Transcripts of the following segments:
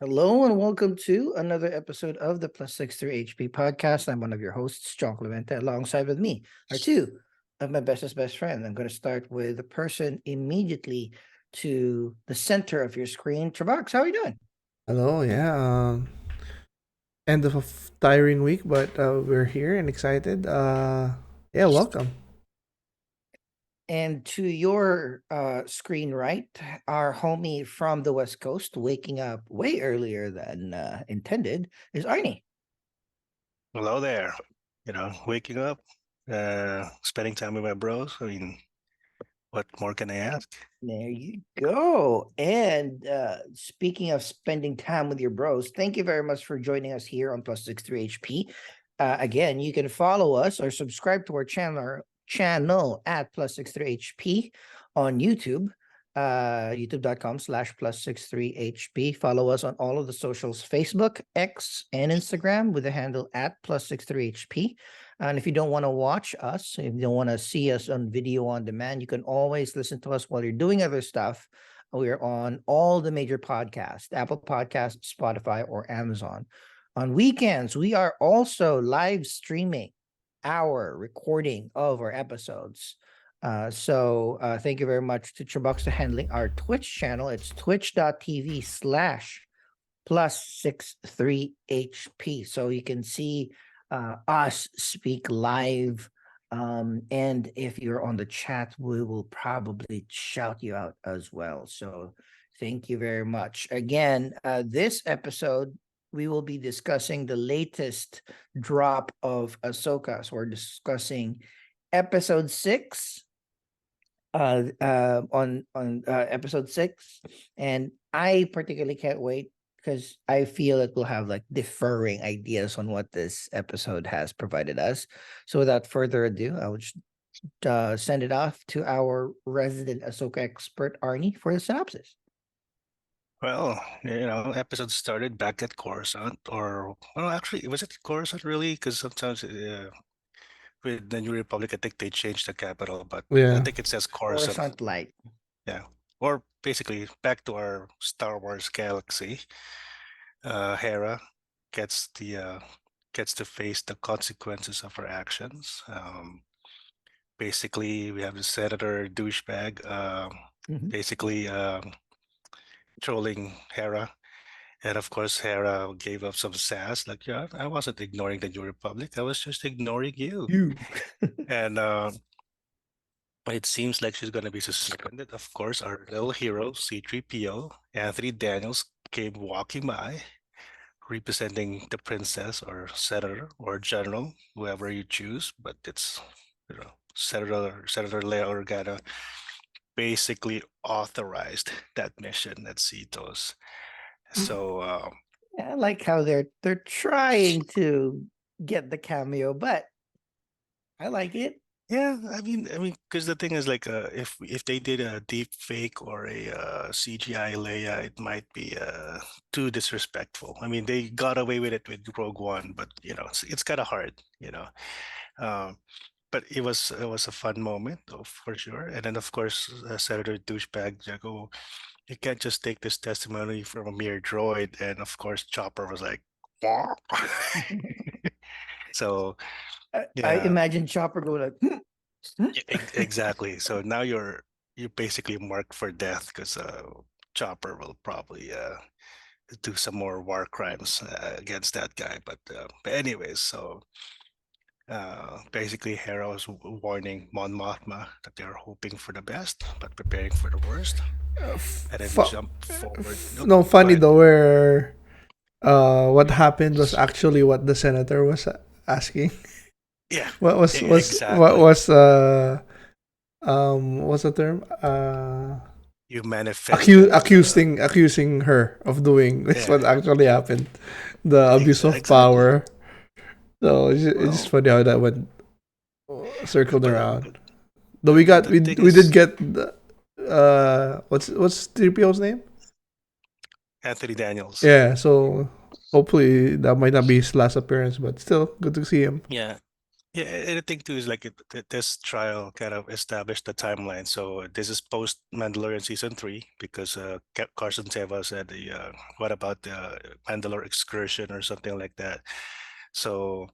Hello and welcome to another episode of the Plus 63 HP podcast. I'm one of your hosts, John Clemente. Alongside with me are two of my bestest best friends. I'm going to start with the person immediately to the center of your screen. CHUBAX, how are you doing? Hello, yeah. End of a tiring week, but we're here and excited. Yeah, welcome. And to your screen right, our homie from the West Coast, waking up way earlier than intended, is Arnie. Hello there. Waking up, spending time with my bros. I mean, what more can I ask? There you go. And speaking of spending time with your bros, thank you very much for joining us here on Plus 63 HP. Again, you can follow us or subscribe to our channel at Plus 63 HP on YouTube, youtube.com/plus 63 HP. Follow us on all of the socials, Facebook, X, and Instagram with the handle at Plus 63 HP. And if you don't want to watch us, if you don't want to see us on video on demand, you can always listen to us while you're doing other stuff. We're on all the major podcasts, Apple Podcasts, Spotify, or Amazon. On weekends, we are also live streaming our recording of our episodes. So thank you very much to CHUBAX for handling our Twitch channel. It's twitch.tv/plus63HP. So you can see us speak live. And if you're on the chat, we will probably shout you out as well. So thank you very much. Again, this episode, we will be discussing the latest drop of Ahsoka. So we're discussing episode 6 on episode 6, and I particularly can't wait because I feel it will have like differing ideas on what this episode has provided us. So without further ado, I would send it off to our resident Ahsoka expert Arnie for the synopsis. Well, episode started back at Coruscant, or well, actually, was it Coruscant really? Because sometimes with the New Republic, I think they changed the capital, but I Yeah. think it says Coruscant. Coruscant Light. Yeah, or basically back to our Star Wars galaxy. Hera gets the gets to face the consequences of her actions. Basically, we have the senator douchebag, Mhm. basically trolling Hera. And of course, Hera gave up some sass, like, yeah, I wasn't ignoring the New Republic, I was just ignoring you. You. And it seems like she's going to be suspended. Of course, our little hero, C3PO, Anthony Daniels, came walking by, representing the princess or senator or general, whoever you choose, but it's, Senator Leia Organa basically authorized that mission at Cetos. So I like how they're trying to get the cameo, but I like it. yeah, I mean, because the thing is, like, if they did a deep fake or a CGI Leia, it might be too disrespectful. I mean, they got away with it with Rogue One, but it's kind of hard, Um, but it was a fun moment, for sure. And then, of course, Senator douchebag Jago, you can't just take this testimony from a mere droid. And of course, Chopper was like, "Wah." So I yeah, imagine Chopper going like, exactly. So now you're basically marked for death because Chopper will probably do some more war crimes against that guy. But anyways, so basically Hera was warning Mon Mothma that they're hoping for the best but preparing for the worst. And then we jump forward. Nope, No, go funny ahead. though, where what happened was actually what the senator was asking. Yeah, What was exactly. what's the term? You manifested. Accusing her of doing this. Yeah, What actually happened? The abuse of exactly. power. So it's just Well, funny how that went circled but around. Though we got the thing we did is, get the, what's 3PO's name? Anthony Daniels. Yeah, so hopefully that might not be his last appearance, but still good to see him. Yeah, Yeah, and the thing too is like this trial kind of established the timeline. So this is post Mandalorian season 3 because Carson Teva said what about the Mandalore excursion or something like that. So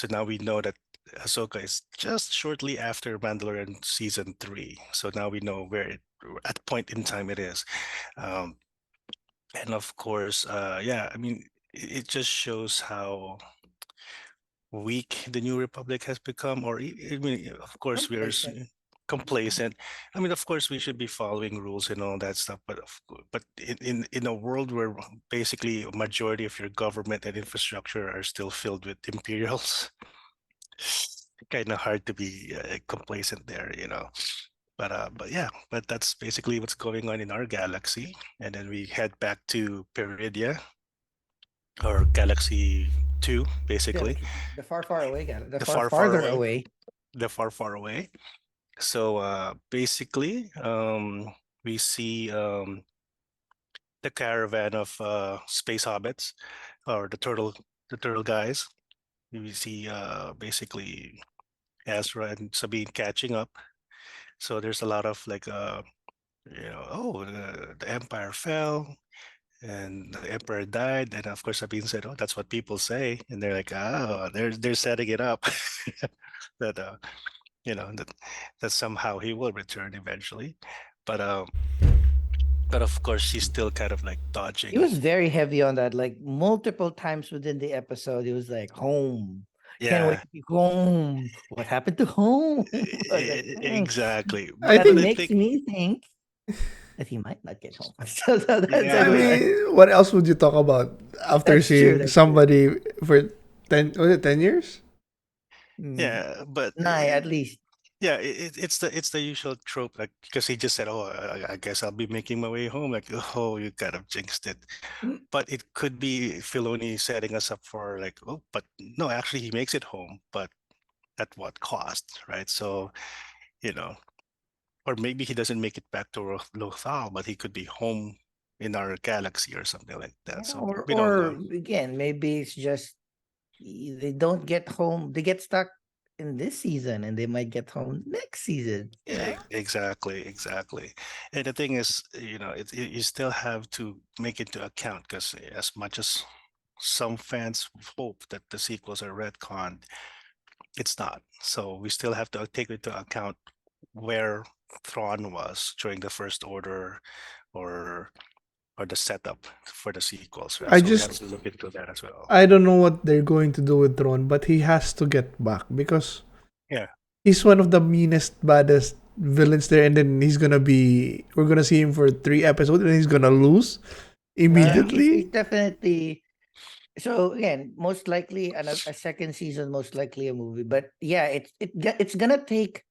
now we know that Ahsoka is just shortly after Mandalorian season 3. So now we know where at point in time it is. Um, and of course, yeah, I mean, it just shows how weak the New Republic has become, or I mean, of course, Complacent. complacent. I mean, of course, we should be following rules and all that stuff, but but in a world where basically a majority of your government and infrastructure are still filled with Imperials, kind of hard to be complacent there, you know. But yeah, but that's basically what's going on in our galaxy, and then we head back to Peridia or Galaxy 2, basically, Galaxy, the far, far away, the the far, far, far farther away, away. the far, far away. So basically, we see the caravan of space hobbits or the turtle guys. We see basically Ezra and Sabine catching up. So there's a lot of like oh, the empire fell and the emperor died, and of course Sabine said, oh, that's what people say, and they're like, oh, they're setting it up that that somehow he will return eventually, but of course she's still kind of like He dodging. was very heavy on that, like multiple times within the episode. He was like, "Home, can't wait Yeah, to be home. What happened to home?" I was like, exactly, I That but I think. makes think, me think that he might not get home. So that's I yeah, anyway. mean, what else would you talk about after That's true. seeing That's true. somebody for 10? Was it 10 years? Mm, yeah, but nine at least. yeah, it's the usual trope, like because he just said, oh, I guess I'll be making my way home, like, oh, you kind of jinxed it. Mm, But it could be Filoni setting us up for like, oh, but no, actually he makes it home, but at what cost, right? So, you know, or maybe he doesn't make it back to Lothal, but he could be home in our galaxy or something like that. Yeah, So we don't know. or again, maybe it's just they don't get home. They get stuck in this season, and they might get home next season. You know. Exactly, exactly. And the thing is, you still have to make into account because as much as some fans hope that the sequels are retconned, it's not. So we still have to take into account where Thrawn was during the First Order or the setup for the sequels, right? I So we have just to look into that as well. I don't know what they're going to do with Ron, but he has to get back because Yeah. he's one of the meanest, baddest villains there, and then we're gonna see him for 3 episodes, and he's gonna lose Yeah. He's immediately. definitely so again, most likely a second season, most likely a movie. But yeah, it's gonna take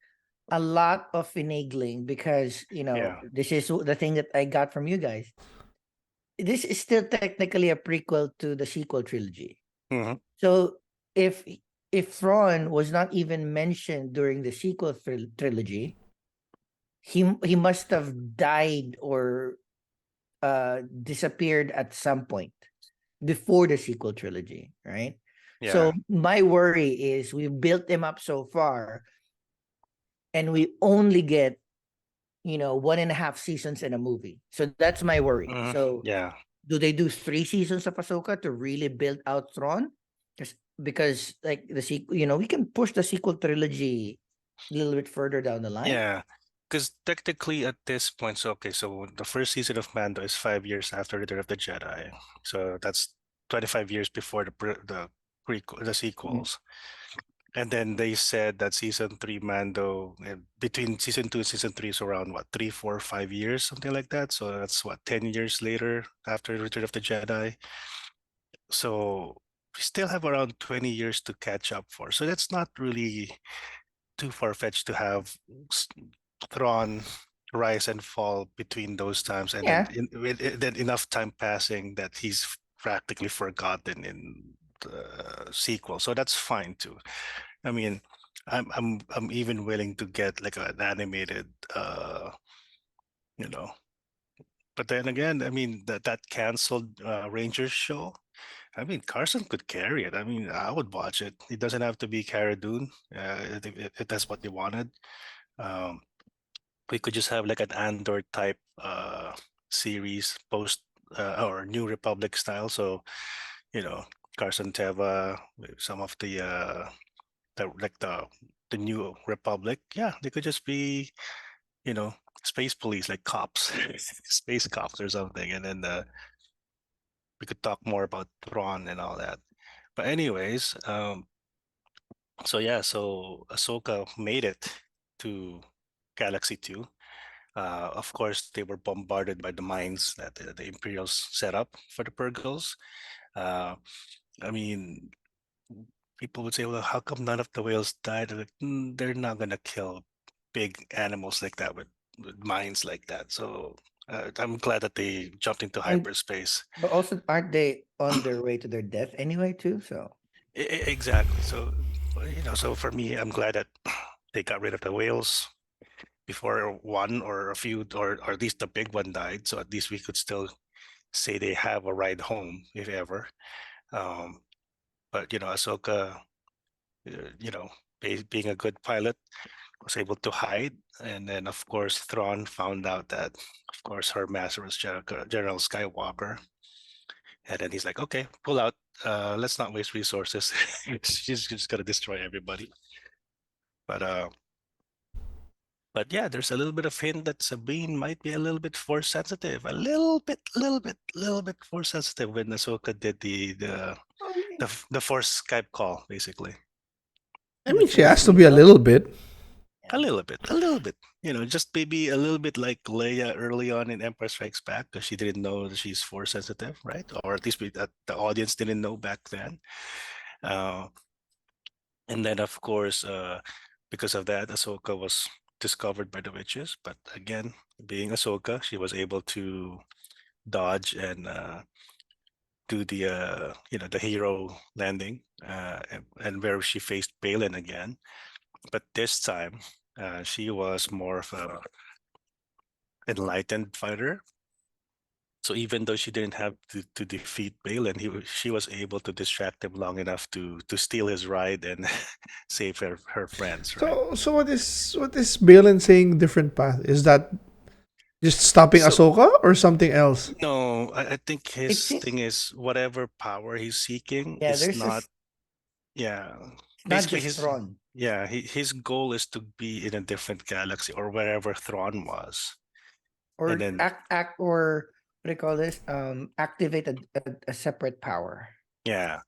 a lot of finagling because Yeah. this is the thing that I got from you guys. This is still technically a prequel to the sequel trilogy. Hmm. So if if Thrawn was not even mentioned during the sequel trilogy, he must have died or disappeared at some point before the sequel trilogy, right? So Yeah. my worry is we built him up so far and we only get 1.5 seasons in a movie. So that's my worry. Hmm. So Yeah. do they do 3 seasons of Ahsoka to really build out Thrawn? Because like the sequel, we can push the sequel trilogy a little bit further down the line. Yeah. Because technically at this point, so okay, so the first season of Mando is 5 years after Return of the Jedi. So that's 25 years before the Mm. sequels. And then they said that season 3 Mando, between season 2 and season 3 is around what, 3, 4, 5 years, something like that. So that's what, 10 years later after Return of the Jedi. So we still have around 20 years to catch up for. So that's not really too far-fetched to have Thrawn rise and fall between those times, and then Yeah. then enough time passing that he's practically forgotten in the sequel. So that's fine too. I mean, I'm even willing to get like an animated, you know. But then again, I mean that canceled Rangers show. I mean, Carson could carry it. I mean, I would watch it. It doesn't have to be Cara Dune, if that's what they wanted. Um, we could just have like an Andor type series, post or New Republic style. So, you know, Carson Teva, with some of the New Republic. Yeah, they could just be, you know, space police, like cops, space cops or something, and then we could talk more about Thrawn and all that. But anyways, so yeah, so Ahsoka made it to Galaxy 2. Of course, they were bombarded by the mines that the Imperials set up for the Purgles. Uh, I mean, people would say, well, how come none of the whales died? Like, they're not gonna kill big animals like that with mines like that. So I'm glad that they jumped into And hyperspace. but also, aren't they on their way to their death anyway too? So Exactly. So, so for me, I'm glad that they got rid of the whales before one or a few, or at least the big one died. So at least we could still say they have a ride home, if ever. Um, but Ahsoka, being a good pilot, was able to hide, and then of course Thrawn found out that, of course, her master was General Skywalker, and then he's like, "Okay, pull out. Let's not waste resources. She's just gonna destroy everybody." But yeah, there's a little bit of hint that Sabine might be a little bit force sensitive, a little bit force sensitive when Ahsoka did oh yeah, the force Skype call, basically. I the mean, she force has to be meets a up. little bit. A Yeah. little bit, a little bit. Just maybe a little bit like Leia early on in Empire Strikes Back, because she didn't know that she's force sensitive, right? Or at least the audience didn't know back then. Uh, and then, of course, because of that, Ahsoka was discovered by the witches. But again, being Ahsoka, she was able to dodge and do the hero landing, and where she faced Balin again. But this time, she was more of a enlightened fighter. So even though she didn't have to defeat Balin, she was able to distract him long enough to steal his ride and save her friends, right? So what is Balin saying different path? Is that just stopping So Ahsoka or something else? no, I think It's his it. thing is whatever power he's seeking Yeah, is there's not, this. yeah. It's not Basically, just Thrawn his goal is to be in a different galaxy or wherever Thrawn was, and or then act or what do you call this? Activate a separate power. yeah.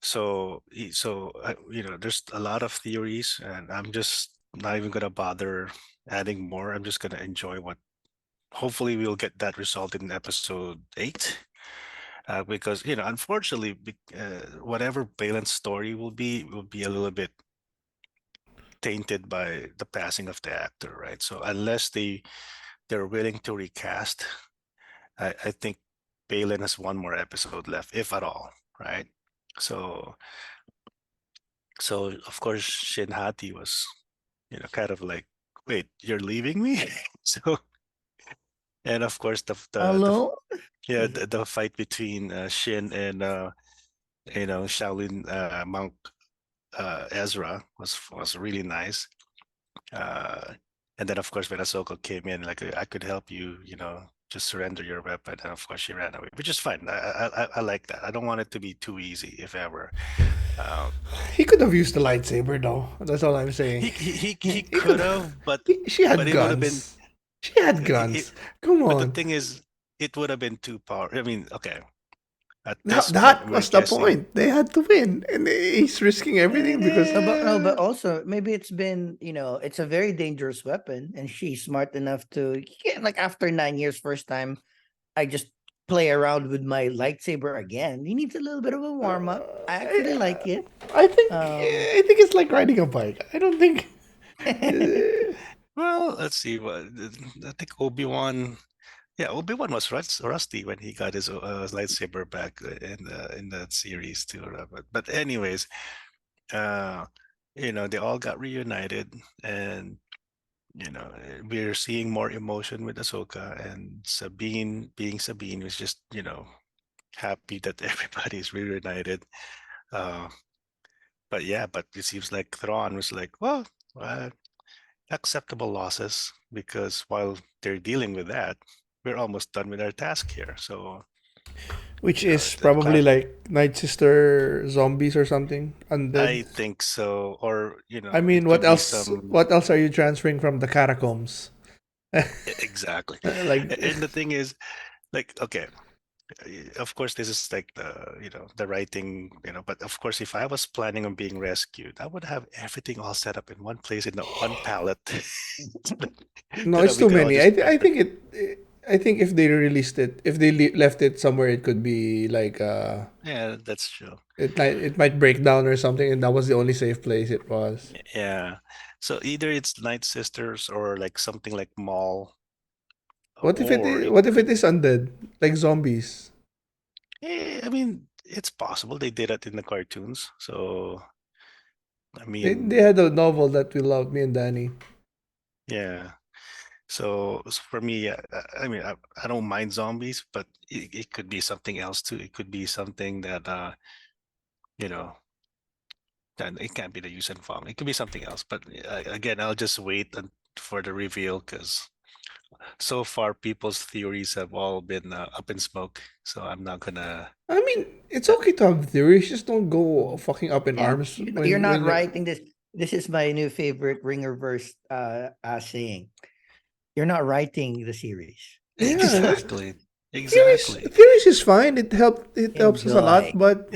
So there's a lot of theories, and I'm just not even gonna bother adding more. I'm just gonna enjoy what. Hopefully, we'll get that result in episode 8. Because unfortunately, whatever Balin's story will be a little bit tainted by the passing of the actor, right? So unless they're willing to recast, I think Balin has one more episode left, if at all, right? So of course Shin Hati was, kind of like, wait, you're leaving me? So, and of course the Hello. yeah, the fight between Shin and Shaolin monk Ezra was really nice. Uh, and then of course when Ahsoka came in, like, I could help you, just surrender your weapon. And of course she ran away, which is fine. I like that. I don't want it to be too easy, if ever. Um, He could have used the lightsaber though. That's all I'm saying. he He could could. have, but She had it would have been guns. She had it, guns. Come but the on. thing is, it would have been too powerful. I mean, okay, at That, this point that we're was the guessing. point. They had to win, and he's risking everything because No, but also maybe it's been, it's a very dangerous weapon, and she's smart enough to, yeah, like after 9 years, first time, I just play around with my lightsaber again. He needs a little bit of a warm up. I actually like it. I think Um, I think it's like riding a bike. I don't think. Well, let's see. What I think Obi-Wan. Yeah, Obi-Wan was rusty when he got his lightsaber back in that series too. But anyways, uh, they all got reunited, and we're seeing more emotion with Ahsoka, and Sabine being Sabine was just happy that everybody's reunited. Uh, but yeah, but it seems like Thrawn was like, well, uh, acceptable losses because while they're dealing with that, we're almost done with our task here. So Which is the probably class, like Night Sister zombies or something, I undead. think so, or I mean, it could what be else? some What else are you transferring from the catacombs? exactly. Like, And the thing is, like, okay, of course this is like the the writing, but of course if I was planning on being rescued, I would have everything all set up in one place in the one pallet so no, that it's we too could all many. just I transfer. think I think if they released it, if they left it somewhere, it could be like Yeah, that's true. it might break down or something, and that was the only safe place it was. Yeah, so either it's Night Sisters or like something like Mall, or it What if it could, is undead, like zombies? I mean, it's possible they did it in the cartoons, so I They mean, had a novel that we loved, me and Danny. yeah. So for me, I mean, I don't mind zombies, but it could be something else too. It could be something that you know, that it can't be the Yuuzhan Farm. It could be something else. But again, I'll just wait for the reveal because so far people's theories have all been up in smoke. So I'm not gonna. I mean, it's Uh, okay to have theories, just don't go fucking up in Yeah, arms you're when not you're. writing this. This is my new favorite Ringerverse saying. You're not writing the series. Yeah, exactly, theories exactly. theories is fine. It helps us a lot, Enjoy. but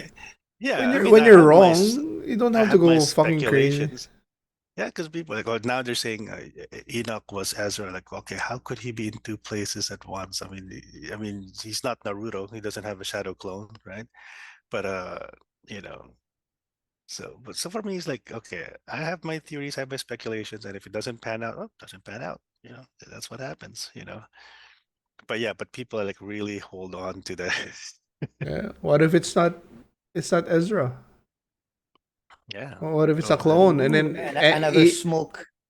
Yeah, when I you're mean, when you're wrong, you don't I have to have my go fucking crazy. speculations. Yeah, because people like, oh, now they're saying Enoch was Ezra. Like, okay, how could he be in two places at once? I mean, he's not Naruto. He doesn't have a shadow clone, right? But you know, so for me, it's like, okay, I have my theories, I have my speculations, and if it doesn't pan out, oh, it doesn't pan out. That's what happens. But yeah, but people are like really hold on to the, Yeah. What if it's not Ezra? yeah. What if it's a Oh, clone and Ooh, then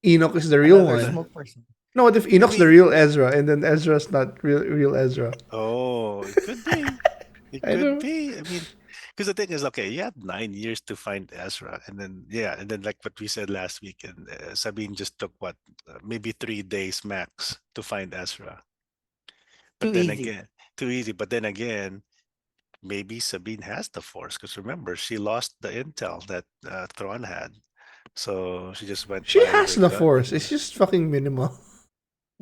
Enoch is the real another one? smoke person. No, what if I Enoch's the mean, real Ezra and then Ezra's not real Ezra? oh, it could be. It I could don't. be. I mean, because the thing is, okay, you have 9 years to find Ezra, and then yeah, and then like what we said last week, and Sabine just took what, maybe 3 days max to find Ezra. Too But then easy. again, too easy. But then again, maybe Sabine has the Force, because remember, she lost the intel that Thrawn had, so she just went She by has her the gut. Force. It's just fucking minimal.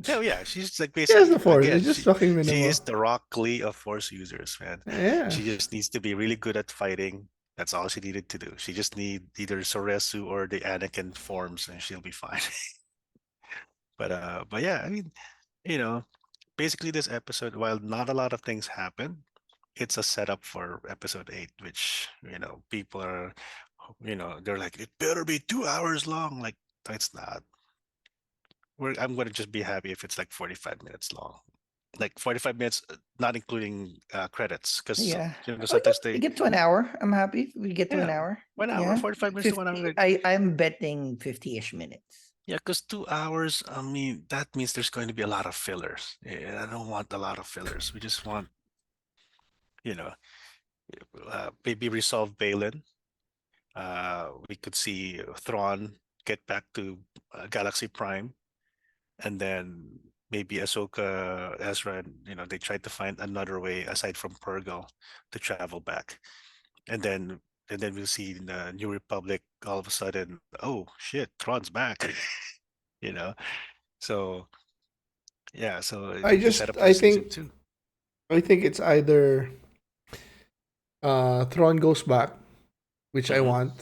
Oh yeah, she's like She has basically the Force. again, It's just fucking she minimal. is the Rock Lee of Force users, man. Yeah. She just needs to be really good at fighting. That's all she needed to do. She just need either Soresu or the Anakin forms, and she'll be fine. But yeah, I mean, you know, basically this episode, while not a lot of things happen, it's a setup for episode 8, which people are, they're like, it better be 2 hours long. Like, it's not. I'm gonna just be happy if it's like 45 minutes long, like 45 minutes, not including credits, because Yeah. sometimes We they, get to an hour. I'm happy if we get to an yeah, hour. 1 hour, Yeah. 45 minutes to 1 hour. 50. I'm betting 50-ish minutes. Yeah, because 2 hours, I mean, that means there's going to be a lot of fillers. Yeah, I don't want a lot of fillers. We just want, you know, maybe resolve Balin. We could see Thrawn get back to Galaxy Prime, and then maybe Ahsoka, Ezra, and they tried to find another way aside from Purgle to travel back, and then we'll see in the New Republic all of a sudden, oh shit, Thrawn's back, you know. So yeah, so I the just setup for the season two. I think it's either Thrawn goes back, which I Mm-hmm. want,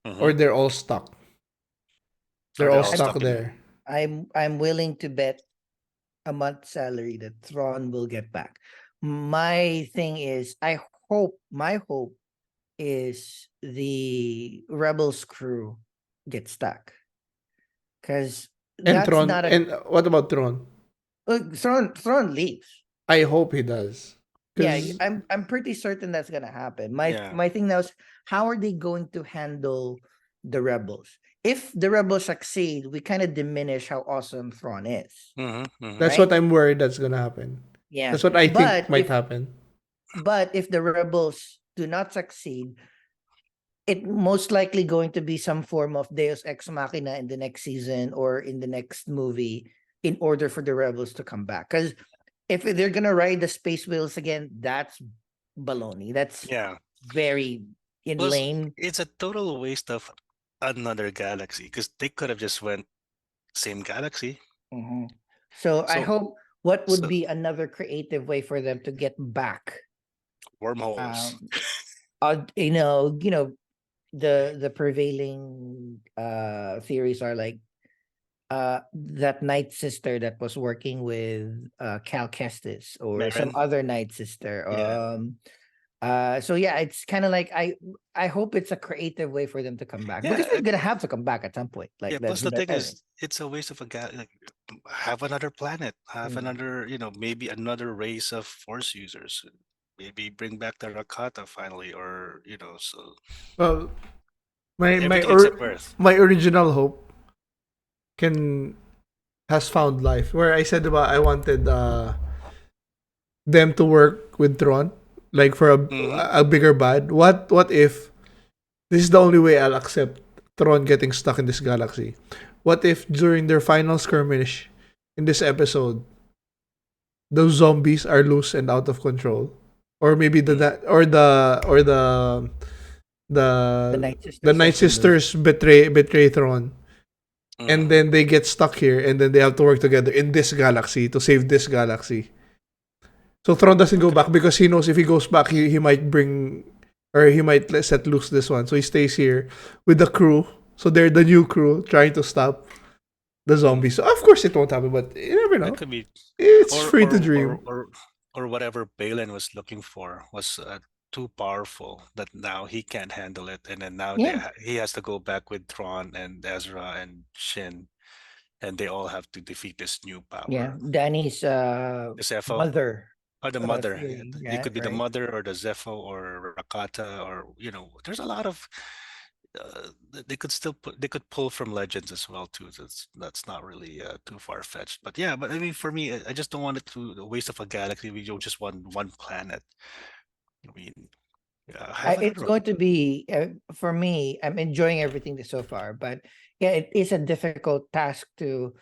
Mm-hmm. or they're all stuck. They're Are they all all I'm stuck stuck in? there. I'm willing to bet a month's salary that Thrawn will get back. My thing is, my hope is the Rebels crew get stuck because And that's Thrawn. not a And what about Thrawn? Thrawn leaves. I hope he does. Yeah, Because I'm pretty certain that's gonna happen. My Yeah. my thing now is how are they going to handle the rebels? If the rebels succeed, we kind of diminish how awesome Thrawn is, Mm-hmm. Mm-hmm. that's right? what I'm worried that's gonna happen. Yeah, That's what I think but might happen. but if the rebels do not succeed, it most likely going to be some form of Deus Ex Machina in the next season or in the next movie in order for the rebels to come back. Because if they're gonna ride the space wheels again, that's baloney. That's Yeah. very in Plus, lame. it's a total waste of another galaxy because they could have just went same galaxy. Mhm. So I So, hope what would so be another creative way for them to get back. wormholes. Um, the prevailing theories are like that night sister that was working with Cal Kestis or some Marin. other night sister. Yeah. So yeah, it's kind of like I hope it's a creative way for them to come back because Yeah. they're gonna have to come back at some point. Like Yeah. let's Plus, do the that. thing is, it's a waste of a like, have another planet, have Mm. another, maybe another race of Force users. Maybe bring back the Rakata finally, or so Well, my my everything or except Earth. my original hope can has found life. Where I said about I wanted them to work with Tron, like for Hmm. a bigger bad. What if this is the only way I'll accept Tron getting stuck in this galaxy? What if during their final skirmish in this episode, those zombies are loose and out of control, or maybe the Mm. that or The the Night the Sisters Night has been loose. Sisters betray Thrawn, and Mm. then they get stuck here, and then they have to work together in this galaxy to save this galaxy. So Thrawn doesn't go Okay. back because he knows if he goes back, he might bring or he might set loose this one. So he stays here with the crew. So they're the new crew trying to stop the Mm. zombies. So of course it won't happen, but you never That know. could be, It's or free to or dream. or or or whatever Balin was looking for was too powerful that now he can't handle it, and then now Yeah, he has to go back with Thrawn and Ezra and Shin, and they all have to defeat this new yeah. power. Danny's The Zepho mother or the mother. theory, It yeah, could be the right. mother or the Zepho or Rakata, or there's a lot of. They could still they could pull from legends as well too. That's not really too far fetched. But yeah, but I mean, for me, I just don't want it to the waste of a galaxy. We don't just want one planet. I mean, have It's another one. going to be for me. I'm enjoying everything so far, but yeah, it is a difficult task to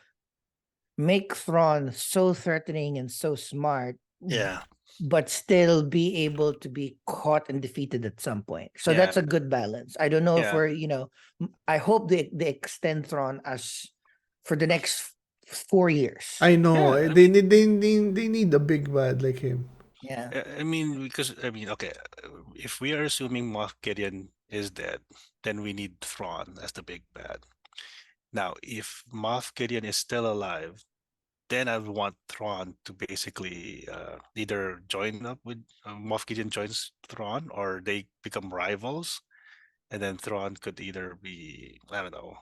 make Thrawn so threatening and so smart, Yeah, but still be able to be caught and defeated at some point. So yeah, that's a good balance. I don't know if yeah, we're, I hope they extend Thrawn as for the next 4 years. I know. yeah. I They mean, need they need a big bad like him. Yeah. I mean, because I mean, okay, if we are assuming Moff Gideon is dead, then we need Thrawn as the big bad. Now, if Moff Gideon is still alive, then I would want Thrawn to basically either join up with Moff Gideon joins Thrawn, or they become rivals, and then Thrawn could either be, I don't know,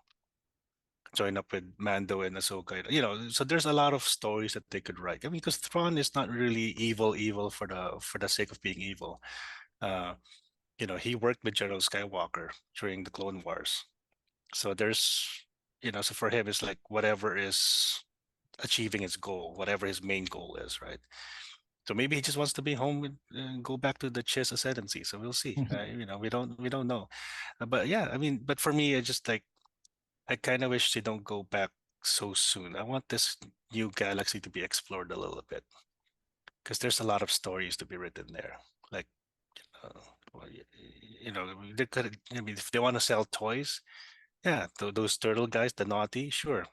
join up with Mando and Ahsoka. So there's a lot of stories that they could write. I mean, because Thrawn is not really evil for the sake of being evil. Uh, he worked with General Skywalker during the Clone Wars, so there's so for him it's like whatever is achieving his goal, whatever his main goal is, right? So maybe he just wants to be home and go back to the Chiss ascendancy. So we'll see. We don't know. But yeah, I mean, but for me, I just like I kind of wish they don't go back so soon. I want this new galaxy to be explored a little bit because there's a lot of stories to be written there. Like, uh, well, they could. I mean, if they want to sell toys, yeah, those turtle guys, the naughty, sure.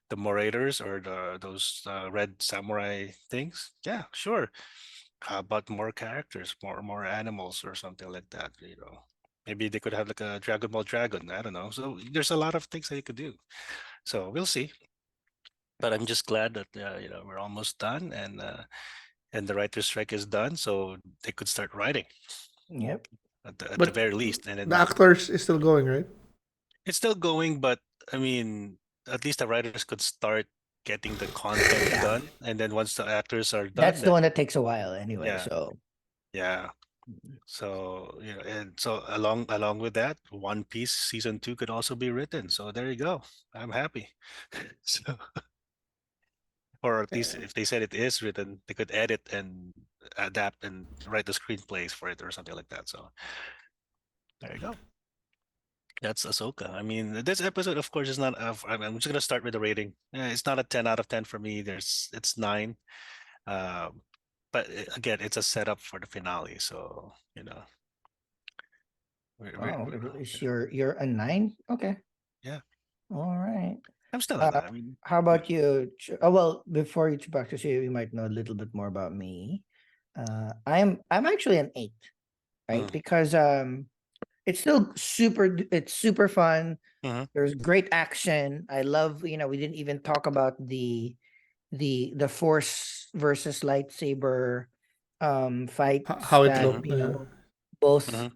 The Morators or those red samurai things, yeah, sure. How about more characters, more animals or something like that? Maybe they could have like a Dragon Ball Dragon. I don't know. So there's a lot of things that you could do. So we'll see. But I'm just glad that we're almost done, and the writer's strike is done, so they could start writing Yep. at the But very least. And the then actors is still going, right? it's still going, but I mean, at least the writers could start getting the content Yeah. done, and then once the actors are done, That's the then one that takes a while anyway. yeah, So yeah. So and so along with that, One Piece season 2 could also be written. So there you go. I'm happy. So, or at least if they said it is written, they could edit and adapt and write the screenplays for it or something like that. So there you go. That's Ahsoka. I mean, this episode, of course, is not. I'm just gonna start with the rating. It's not a 10 out of 10 for me. It's 9. Um, but again, it's a setup for the finale. So Wow, yeah, you're a 9? Okay. yeah, All right. I'm still a Uh, 9. I mean, how about you? Oh, well, before you practice, you might know a little bit more about me. I'm actually an 8, right? mm, Because it's still it's super fun. mhm, There's great action. I love, we didn't even talk about the force versus lightsaber fights How it that, mhm, looked. both mhm,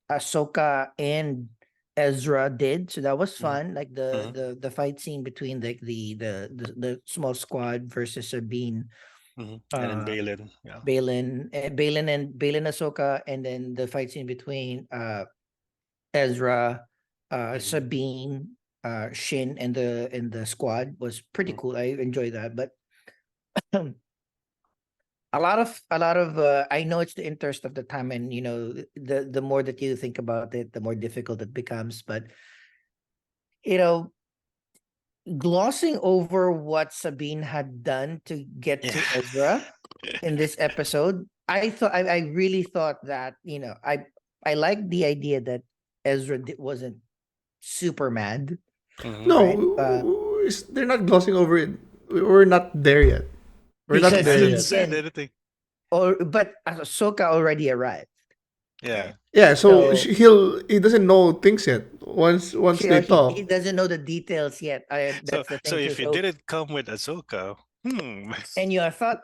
Ahsoka and Ezra did. So that was mhm, fun. Like the mhm, the the fight scene between the small squad versus Sabine, mhm. And then uh Balin, yeah. Balin Ahsoka, and then the fight scene between Ezra, Mhm, Sabine, Shin, and the squad was pretty mhm, cool. I enjoyed that, but a lot of I know it's the interest of the time, and the more that you think about it, the more difficult it becomes. But you know, glossing over what Sabine had done to get yeah. to Ezra in this episode, I really thought that I liked the idea that Ezra wasn't super mad, Mhm. No, right? they're not glossing over it. We're not there yet. We're He not Because there hasn't yet. said again, anything. but Ahsoka already arrived, Yeah. right? Yeah, so So he doesn't know things yet. Once they he talk, doesn't know the details yet. So That's the so thing too. if it So, didn't come with Ahsoka, and you thought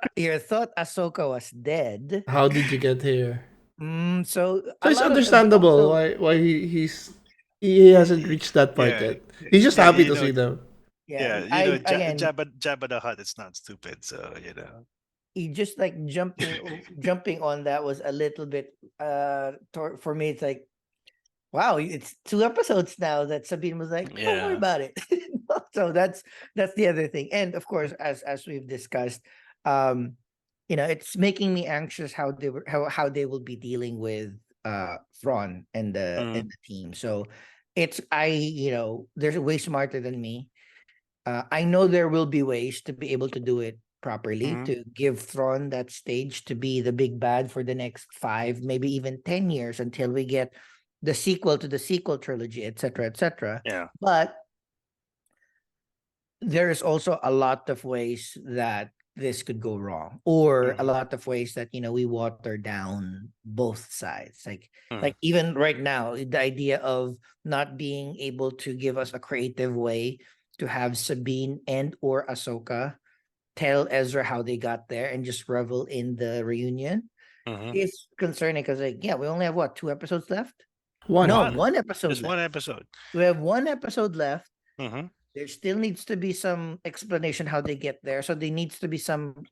Ahsoka was dead. how did you get here? So So a it's lot of understandable also, why he hasn't reached that part yeah, yet. He's just yeah, happy to see them. yeah, yeah, I again, Jabba the Hutt, it's not stupid, so he just like jumping on that was a little bit for me. It's like, wow, it's 2 episodes now that Sabine was like, don't worry yeah, about it. So that's the other thing. And of course, as we've discussed, um, it's making me anxious how they will be dealing with Thrawn and mm, the team. So they're way smarter than me. I know there will be ways to be able to do it properly, mm, to give Thrawn that stage to be the big bad for the next 5, maybe even 10 years until we get the sequel to the sequel trilogy, etc., etc. yeah, But there's also a lot of ways that this could go wrong, or a mm, lot of ways that we water down both sides. Like mm, even right now, the idea of not being able to give us a creative way to have Sabine and or Ahsoka tell Ezra how they got there and just revel in the reunion mhm. is concerning, because like, yeah, we only have what, 2 episodes left? No, One. One, 1 episode just one left. episode. We have 1 episode left. Hmm. There still needs to be some explanation how they get there. So there needs to be some,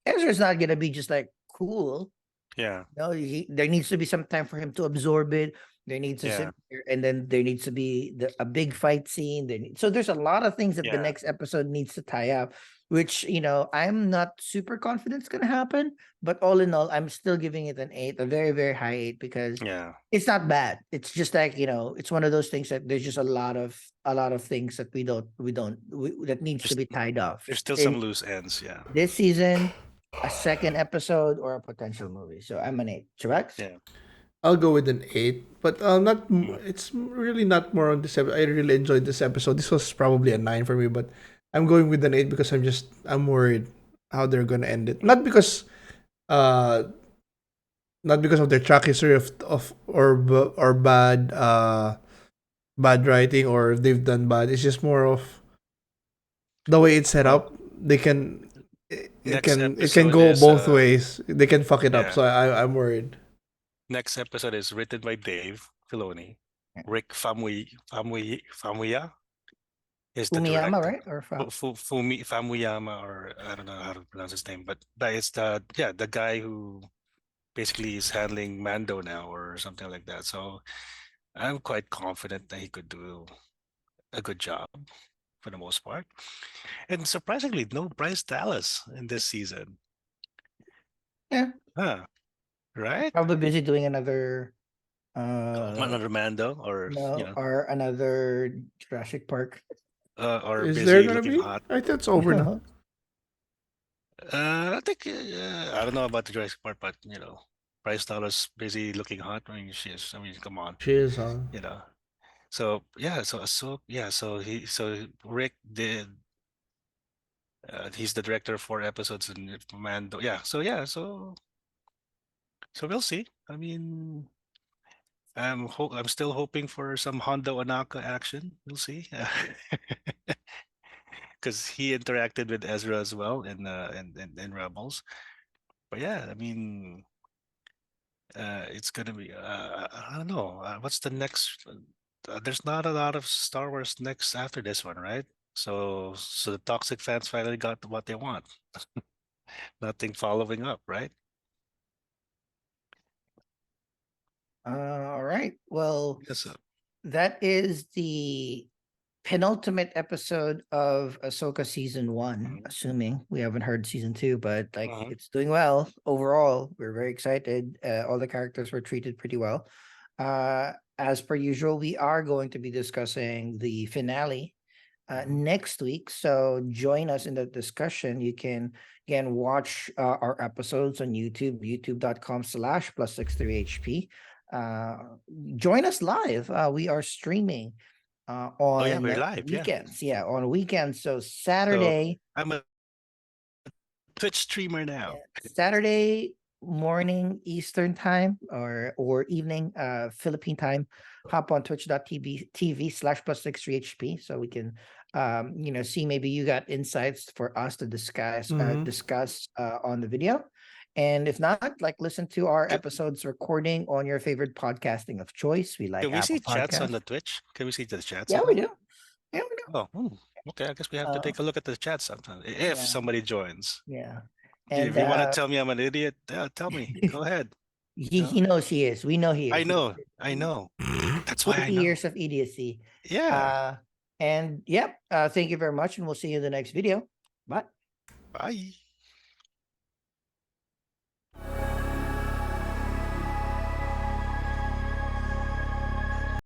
Ezra's not gonna be just like cool. Yeah, No, there needs to be some time for him to absorb it. There needs to yeah, sit there, and then there needs to be a big fight scene. So there's a lot of things that the yeah, next episode needs to tie up, which I'm not super confident it's gonna happen. But all in all, I'm still giving it an 8, a very very high 8, because yeah. it's not bad. It's just like it's one of those things that there's just a lot of things that that needs to There's be tied off there's still in some loose ends. Yeah, this season, a second episode, or a potential movie. So I'm an 8. Correct? yeah. I'll go with an 8, but not. Mm, It's really not more on this episode. I really enjoyed this episode. This was probably a 9 for me, but I'm going with an 8 because I'm worried how they're gonna end it. Uh not because of their track history of or bad writing, or they've done bad. It's just more of the way it's set Well, up. They can next it can episode go is both ways. They can fuck it up. yeah. So I'm worried. Next episode is written by Dave Filoni. Yeah. Rick Famuyiwa is the Umiyama, director. right? Or Famuyama, or I don't know how to pronounce his name, but it's the guy who basically is handling Mando now or something like that. So I'm quite confident that he could do a good job for the most part. And surprisingly, no Bryce Dallas in this season. Yeah, Huh, right? probably busy doing another Another Mando, or no, or another Jurassic Park. or Is there busy gonna looking be? hot. I thought it's over now. I think I don't know about the Jurassic Park, but Bryce Dallas busy looking hot. I mean, she's. I mean, come on, She is, huh? you know. So yeah, so Rick did. He's the director for episodes in Mando. So we'll see. I mean, I'm still hoping for some Hondo Anaka action. We'll see. Because he interacted with Ezra as well in Rebels. But yeah, I mean, it's gonna be I don't know what's the next. There's not a lot of Star Wars next after this one, right? So the toxic fans finally got what they want. Nothing following up, right? All right. Well, Yes. that is the penultimate episode of Ahsoka season 1, Mhm. assuming we haven't heard season 2, but like Mhm. it's doing well overall. We're very excited. All the characters were treated pretty well. As per usual, we are going to be discussing the finale Mhm. next week. So join us in the discussion. You can again watch our episodes on YouTube, youtube.com/plus 63HP. Join us live. We are streaming Oh yeah, we're on live. Yeah. weekends. Yeah, on weekends. So So Saturday, I'm a Twitch streamer now. Saturday morning Eastern time or evening Philippine time, hop on twitch.tv/plus 63HP so we can see maybe you got insights for us to Mm-hmm. discuss on the video. And if not, like listen to our Can, episodes recording on your favorite podcasting of choice. We can like we see Apple chats on Podcasts. the Twitch? Can we see the chats Yeah, at we all? do. Yeah, we do. Oh, okay. I guess we have to Uh, take a look at the chat sometime if yeah, somebody joins. yeah. If And you want to tell me I'm an idiot, tell me. Go ahead. he, You know, he knows he is. We know he I is. know, I know. That's why 20 I know. years of idiocy. Yeah. Uh, and yep, thank you very much, and we'll see you in the next video. Bye. Bye.